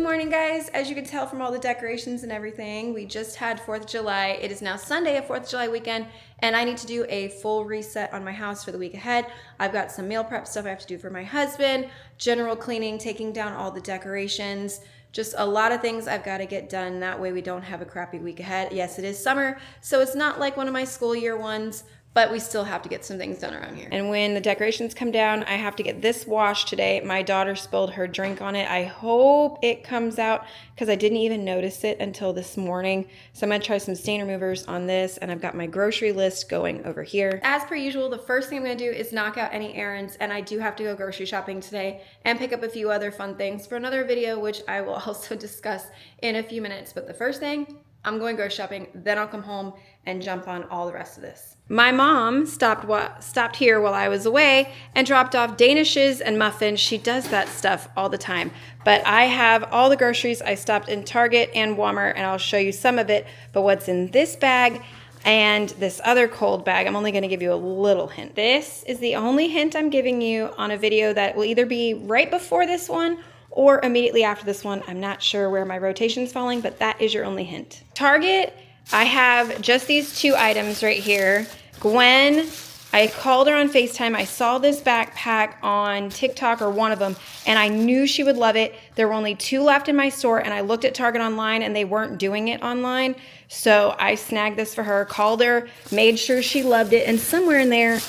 morning, guys. As you can tell from all the decorations and everything, we just had 4th of July. It is now Sunday, a 4th of July weekend, and I need to do a full reset on my house for the week ahead. I've got some meal prep stuff I have to do for my husband, general cleaning, taking down all the decorations, just a lot of things I've got to get done. That way we don't have a crappy week ahead. Yes, it is summer, so it's not like one of my school year ones, but we still have to get some things done around here. And when the decorations come down, I have to get this washed today. My daughter spilled her drink on it. I hope it comes out because I didn't even notice it until this morning. So I'm gonna try some stain removers on this, and I've got my grocery list going over here. As per usual, the first thing I'm gonna do is knock out any errands, and I do have to go grocery shopping today and pick up a few other fun things for another video, which I will also discuss in a few minutes. But the first thing, I'm going grocery shopping, then I'll come home and jump on all the rest of this. My mom stopped here while I was away and dropped off danishes and muffins. She does that stuff all the time. But I have all the groceries. I stopped in Target and Walmart, and I'll show you some of it. But what's in this bag and this other cold bag, I'm only going to give you a little hint. This is the only hint I'm giving you on a video that will either be right before this one or immediately after this one. I'm not sure where my rotation's falling, but that is your only hint. Target, I have just these two items right here. Gwen, I called her on FaceTime. I saw this backpack on TikTok or one of them, and I knew she would love it. There were only 2 left in my store, and I looked at Target online, and they weren't doing it online. So I snagged this for her, called her, made sure she loved it, and somewhere in there,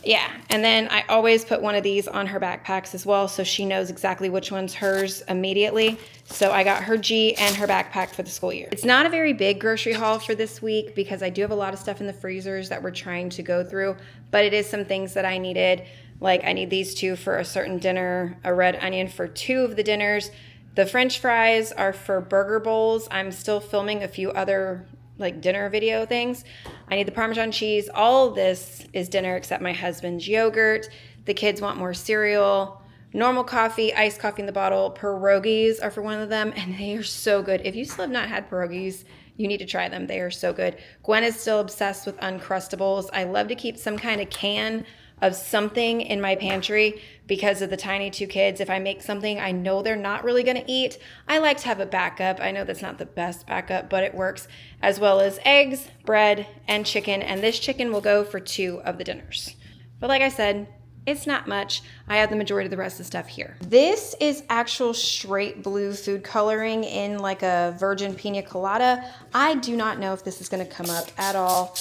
yeah. And then I always put one of these on her backpacks as well, so she knows exactly which one's hers immediately. So I got her G and her backpack for the school year. It's not a very big grocery haul for this week because I do have a lot of stuff in the freezers that we're trying to go through, but it is some things that I needed. Like I need these 2 for a certain dinner, a red onion for 2 of the dinners. The French fries are for burger bowls. I'm still filming a few other like dinner video things. I need the Parmesan cheese. All of this is dinner except my husband's yogurt. The kids want more cereal, normal coffee, iced coffee in the bottle. Pierogies are for one of them, and they are so good. If you still have not had pierogies, you need to try them. They are so good. Gwen is still obsessed with Uncrustables. I love to keep some kind of can of something in my pantry because of the tiny 2 kids. If I make something I know they're not really gonna eat, I like to have a backup. I know that's not the best backup, but it works, as well as eggs, bread, and chicken. And this chicken will go for 2 of the dinners. But like I said, it's not much. I have the majority of the rest of the stuff here. This is actual straight blue food coloring in like a virgin pina colada. I do not know if this is gonna come up at all,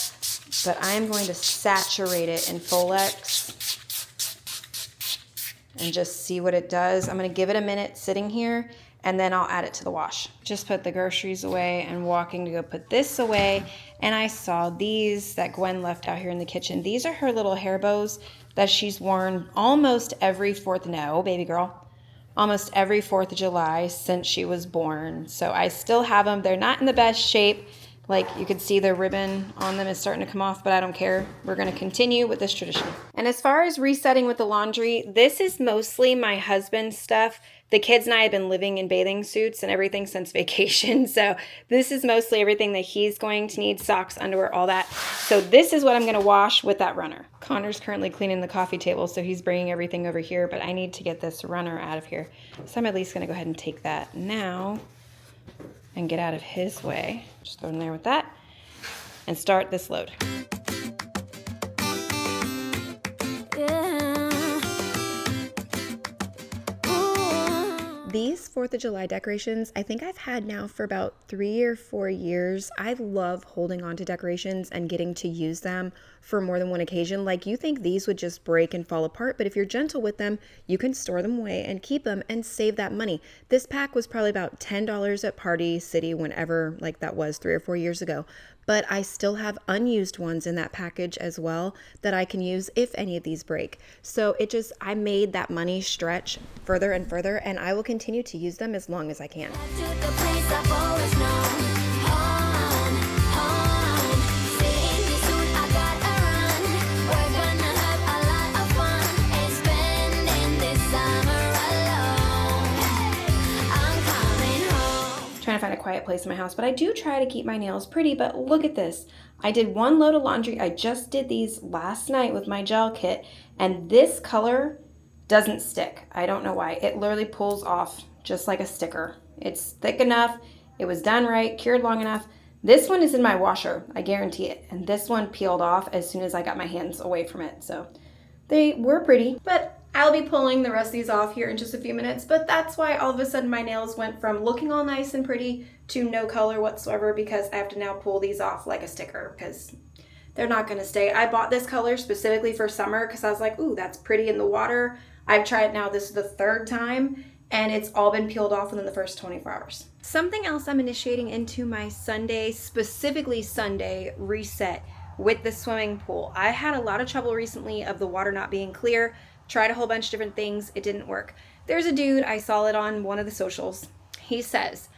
but I'm going to saturate it in Folex and just see what it does. I'm gonna give it a minute sitting here, and then I'll add it to the wash. Just put the groceries away and walking to go put this away, and I saw these that Gwen left out here in the kitchen. These are her little hair bows that she's worn almost every 4th, no, baby girl, almost every 4th of July since she was born. So I still have them. They're not in the best shape. Like you can see the ribbon on them is starting to come off, but I don't care. We're gonna continue with this tradition. And as far as resetting with the laundry, this is mostly my husband's stuff. The kids and I have been living in bathing suits and everything since vacation. So this is mostly everything that he's going to need, socks, underwear, all that. So this is what I'm gonna wash with that runner. Connor's currently cleaning the coffee table, so he's bringing everything over here, but I need to get this runner out of here. So I'm at least gonna go ahead and take that now and get out of his way. Just throw in there with that and start this load. These 4th of July decorations, I think I've had now for about 3 or 4 years. I love holding on to decorations and getting to use them for more than one occasion. Like you think these would just break and fall apart, but if you're gentle with them, you can store them away and keep them and save that money. This pack was probably about $10 at Party City whenever like that was 3 or 4 years ago. But I still have unused ones in that package as well that I can use if any of these break. So I made that money stretch further and further, and I will continue to use them as long as I can. Trying to find a quiet place in my house, but I do try to keep my nails pretty. But look at this. I did 1 load of laundry. I just did these last night with my gel kit, and this color doesn't stick. I don't know why. It literally pulls off just like a sticker. It's thick enough. It was done right, cured long enough. This one is in my washer, I guarantee it. And this one peeled off as soon as I got my hands away from it. So they were pretty, but I'll be pulling the rest of these off here in just a few minutes. But that's why all of a sudden my nails went from looking all nice and pretty to no color whatsoever, because I have to now pull these off like a sticker because they're not going to stay. I bought this color specifically for summer because I was like, ooh, that's pretty in the water. I've tried it now. This is the third time, and it's all been peeled off within the first 24 hours. Something else I'm initiating into my Sunday, specifically Sunday, reset with the swimming pool. I had a lot of trouble recently of the water not being clear. Tried a whole bunch of different things. It didn't work. There's a dude, I saw it on one of the socials. He says,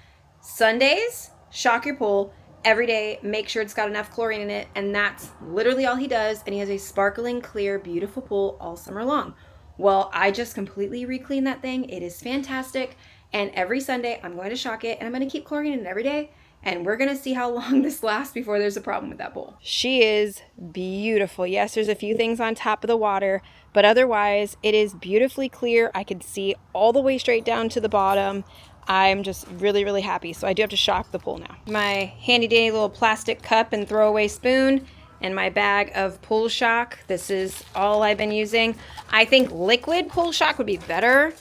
Sundays, shock your pool. Every day, make sure it's got enough chlorine in it. And that's literally all he does. And he has a sparkling, clear, beautiful pool all summer long. Well, I just completely re-cleaned that thing. It is fantastic. And every Sunday, I'm going to shock it. And I'm going to keep chlorine in it every day. And we're going to see how long this lasts before there's a problem with that pool. She is beautiful. Yes, there's a few things on top of the water, but otherwise it is beautifully clear. I can see all the way straight down to the bottom. I'm just really, really happy. So I do have to shock the pool now. My handy dandy little plastic cup and throwaway spoon and my bag of pool shock. This is all I've been using. I think liquid pool shock would be better,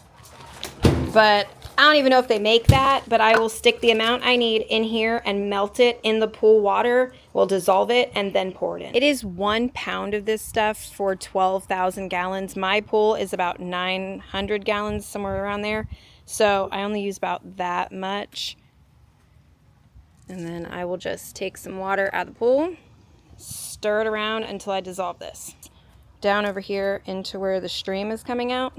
but I don't even know if they make that, but I will stick the amount I need in here and melt it in the pool water. We'll dissolve it and then pour it in. It is 1 pound of this stuff for 12,000 gallons. My pool is about 900 gallons, somewhere around there. So I only use about that much. And then I will just take some water out of the pool, stir it around until I dissolve this. Down over here into where the stream is coming out.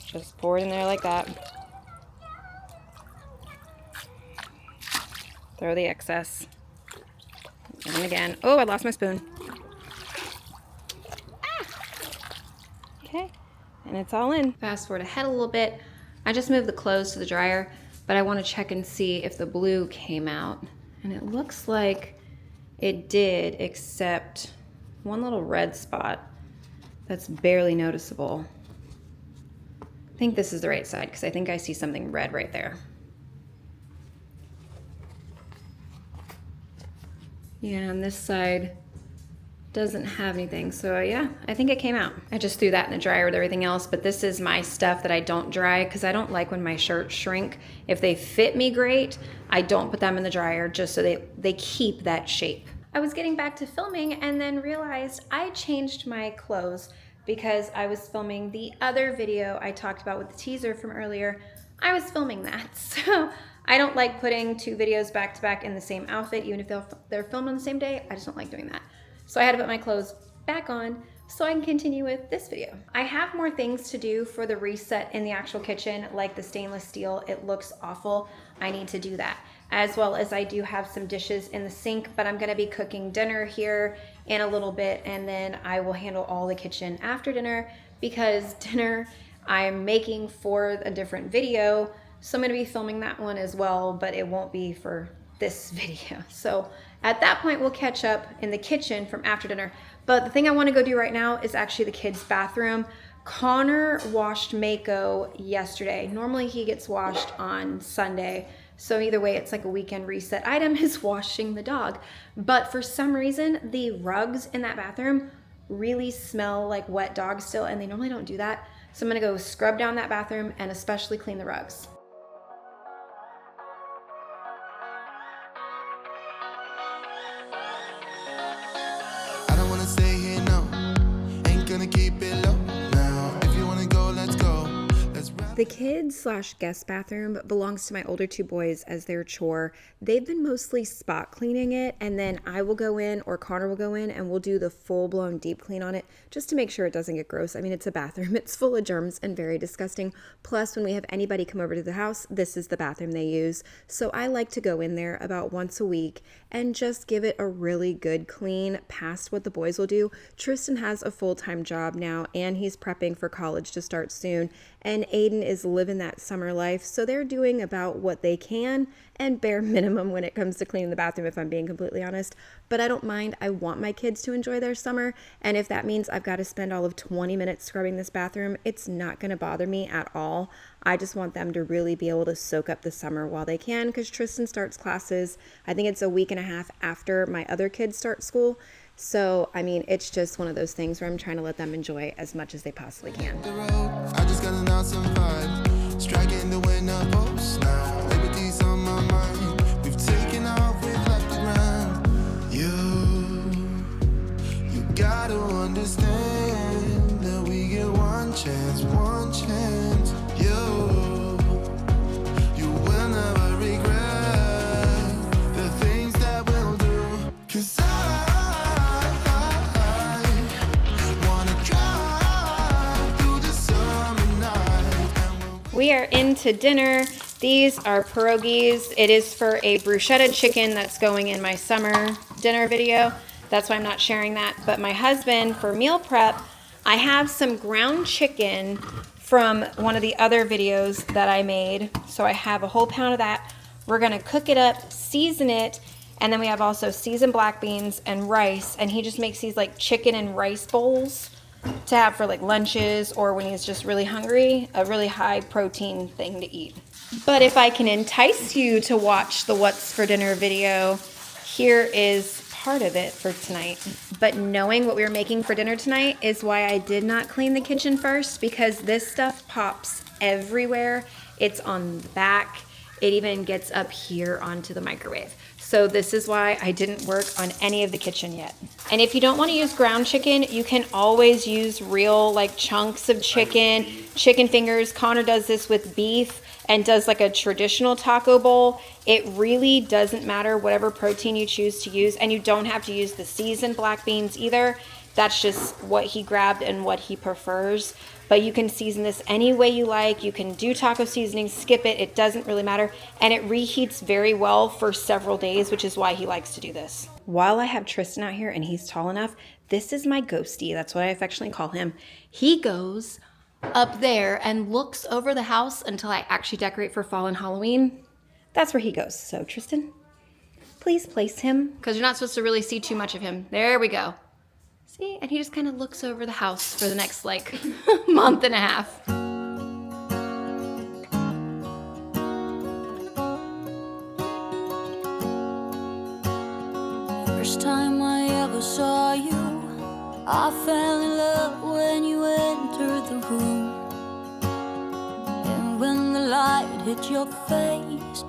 Just pour it in there like that. Throw the excess. And again. Oh, I lost my spoon. Okay. And it's all in. Fast forward ahead a little bit. I just moved the clothes to the dryer, but I want to check and see if the blue came out. And it looks like it did, except one little red spot that's barely noticeable. I think this is the right side because I think I see something red right there. Yeah, and this side doesn't have anything. So yeah, I think it came out. I just threw that in the dryer with everything else, but this is my stuff that I don't dry because I don't like when my shirts shrink. If they fit me great, I don't put them in the dryer just so they keep that shape. I was getting back to filming and then realized I changed my clothes because I was filming the other video I talked about with the teaser from earlier. I was filming that. So I don't like putting two videos back to back in the same outfit, even if they're filmed on the same day. I just don't like doing that. So I had to put my clothes back on so I can continue with this video. I have more things to do for the reset in the actual kitchen, like the stainless steel. It looks awful. I need to do that. As well as I do have some dishes in the sink, but I'm gonna be cooking dinner here in a little bit, and then I will handle all the kitchen after dinner because dinner I'm making for a different video. So I'm gonna be filming that one as well, but it won't be for this video. So at that point, we'll catch up in the kitchen from after dinner. But the thing I wanna go do right now is actually the kids' bathroom. Connor washed Mako yesterday. Normally he gets washed on Sunday. So either way, it's like a weekend reset item is washing the dog. But for some reason, the rugs in that bathroom really smell like wet dog still, and they normally don't do that. So I'm gonna go scrub down that bathroom and especially clean the rugs. I don't wanna stay here, no. Ain't gonna keep it low now. If you wanna go, let's go. The kids/guest bathroom belongs to my older two boys as their chore. They've been mostly spot cleaning it, and then I will go in or Connor will go in and we'll do the full-blown deep clean on it just to make sure it doesn't get gross. I mean, it's a bathroom. It's full of germs and very disgusting. Plus, when we have anybody come over to the house, this is the bathroom they use. So I like to go in there about once a week and just give it a really good clean past what the boys will do. Tristan has a full-time job now, and he's prepping for college to start soon. and Aiden is living that summer life. So they're doing about what they can and bare minimum when it comes to cleaning the bathroom, if I'm being completely honest. But I don't mind. I want my kids to enjoy their summer. And if that means I've got to spend all of 20 minutes scrubbing this bathroom, it's not going to bother me at all. I just want them to really be able to soak up the summer while they can, because Tristan starts classes, I think it's a week and a half after my other kids start school. So, I mean, it's just one of those things where I'm trying to let them enjoy as much as they possibly can. I just got an awesome vibe, striking the winner post now. Liberty's on my mind. We've taken off, we've left the ground. You gotta understand that we get one chance, one chance. You will never regret the things that we'll do. 'Cause I wanna drive through the summer night. We are into dinner. These are pierogies. It is for a bruschetta chicken that's going in my summer dinner video. That's why I'm not sharing that. But my husband, for meal prep, I have some ground chicken from one of the other videos that I made. So I have a whole pound of that. We're gonna cook it up, season it, and then we have also seasoned black beans and rice. And he just makes these like chicken and rice bowls to have for like lunches or when he's just really hungry, a really high protein thing to eat. But if I can entice you to watch the What's for Dinner video, here is part of it for tonight. But knowing what we were making for dinner tonight is why I did not clean the kitchen first, because this stuff pops everywhere. It's on the back. It even gets up here onto the microwave. So this is why I didn't work on any of the kitchen yet. And if you don't want to use ground chicken, you can always use real like chunks of chicken, chicken fingers. Connor does this with beef and does like a traditional taco bowl. It really doesn't matter whatever protein you choose to use, and you don't have to use the seasoned black beans either. That's just what he grabbed and what he prefers. But you can season this any way you like. You can do taco seasoning, skip it. It doesn't really matter. And it reheats very well for several days, which is why he likes to do this. While I have Tristan out here and he's tall enough, this is my ghostie. That's what I affectionately call him. He goes up there and looks over the house until I actually decorate for fall and Halloween. That's where he goes. So Tristan, please place him, because you're not supposed to really see too much of him. There we go. See, and he just kind of looks over the house for the next like month and a half. First time I ever saw you, I fell in love when you entered the room. And when the light hit your face,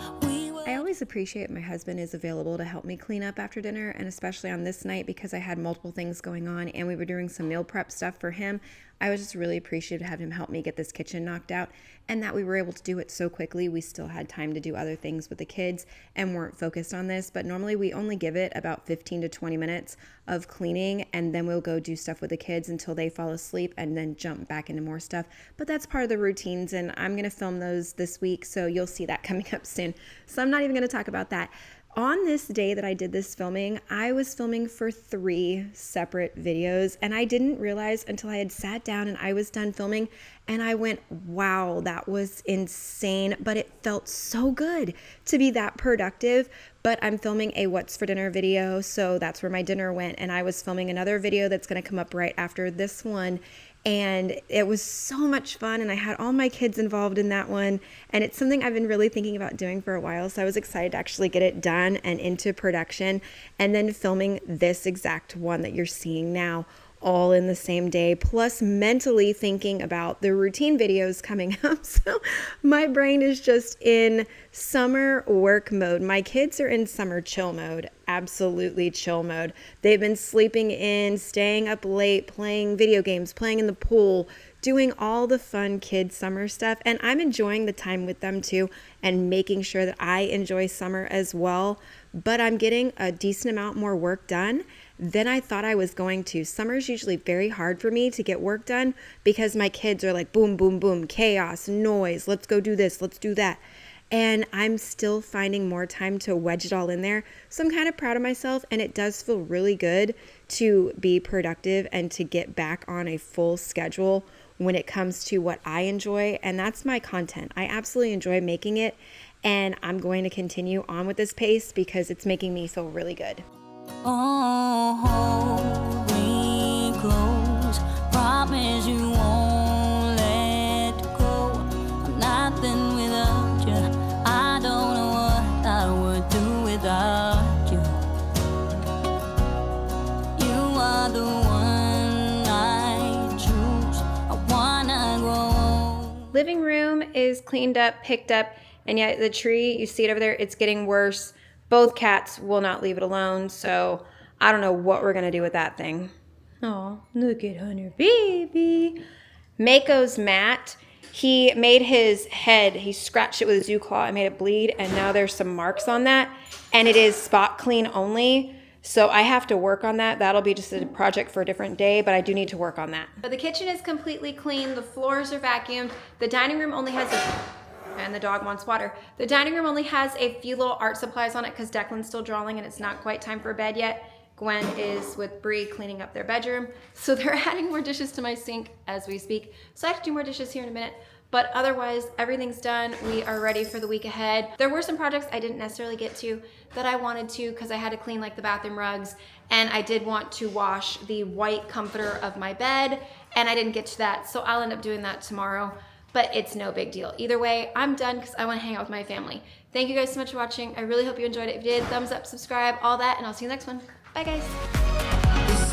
I always appreciate my husband is available to help me clean up after dinner, and especially on this night because I had multiple things going on and we were doing some meal prep stuff for him. I was just really appreciative to have him help me get this kitchen knocked out, and that we were able to do it so quickly. We still had time to do other things with the kids and weren't focused on this, but normally we only give it about 15 to 20 minutes of cleaning, and then we'll go do stuff with the kids until they fall asleep and then jump back into more stuff. But that's part of the routines, and I'm going to film those this week, so you'll see that coming up soon. So I'm not even going to talk about that. On this day that I did this filming, I was filming for 3 separate videos, and I didn't realize until I had sat down and I was done filming, and I went, wow, that was insane, but it felt so good to be that productive. But I'm filming a What's for Dinner video, so that's where my dinner went, and I was filming another video that's going to come up right after this one. And it was so much fun, and I had all my kids involved in that one, and it's something I've been really thinking about doing for a while, so I was excited to actually get it done and into production, and then filming this exact one that you're seeing now all in the same day, plus mentally thinking about the routine videos coming up. So my brain is just in summer work mode. My kids are in summer chill mode, absolutely chill mode. They've been sleeping in, staying up late, playing video games, playing in the pool, doing all the fun kid summer stuff. And I'm enjoying the time with them too, and making sure that I enjoy summer as well. But I'm getting a decent amount more work done than I thought I was going to. Summer's usually very hard for me to get work done because my kids are like boom, boom, boom, chaos, noise, let's go do this, let's do that. And I'm still finding more time to wedge it all in there. So I'm kind of proud of myself, and it does feel really good to be productive and to get back on a full schedule when it comes to what I enjoy, and that's my content. I absolutely enjoy making it, and I'm going to continue on with this pace because it's making me feel really good. Oh, hold me close. Promise you won't let go. I'm nothing without you. I don't know what I would do without you. You are the one I choose. I wanna grow. Living room is cleaned up, picked up, and yet the tree, you see it over there, it's getting worse. Both cats will not leave it alone, so I don't know what we're gonna do with that thing. Oh, look at Hunter baby. Mako's mat, he made his head, he scratched it with a zoo claw and made it bleed, and now there's some marks on that, and it is spot clean only. So I have to work on that. That'll be just a project for a different day, but I do need to work on that. But the kitchen is completely clean. The floors are vacuumed. The dining room only has and the dog wants water. The dining room only has a few little art supplies on it because Declan's still drawing and it's not quite time for bed yet. Gwen is with Bree cleaning up their bedroom. So they're adding more dishes to my sink as we speak. So I have to do more dishes here in a minute. But otherwise, everything's done. We are ready for the week ahead. There were some projects I didn't necessarily get to that I wanted to because I had to clean like the bathroom rugs, and I did want to wash the white comforter of my bed, and I didn't get to that. So I'll end up doing that tomorrow, but it's no big deal. Either way, I'm done because I want to hang out with my family. Thank you guys so much for watching. I really hope you enjoyed it. If you did, thumbs up, subscribe, all that, and I'll see you next one. Bye guys.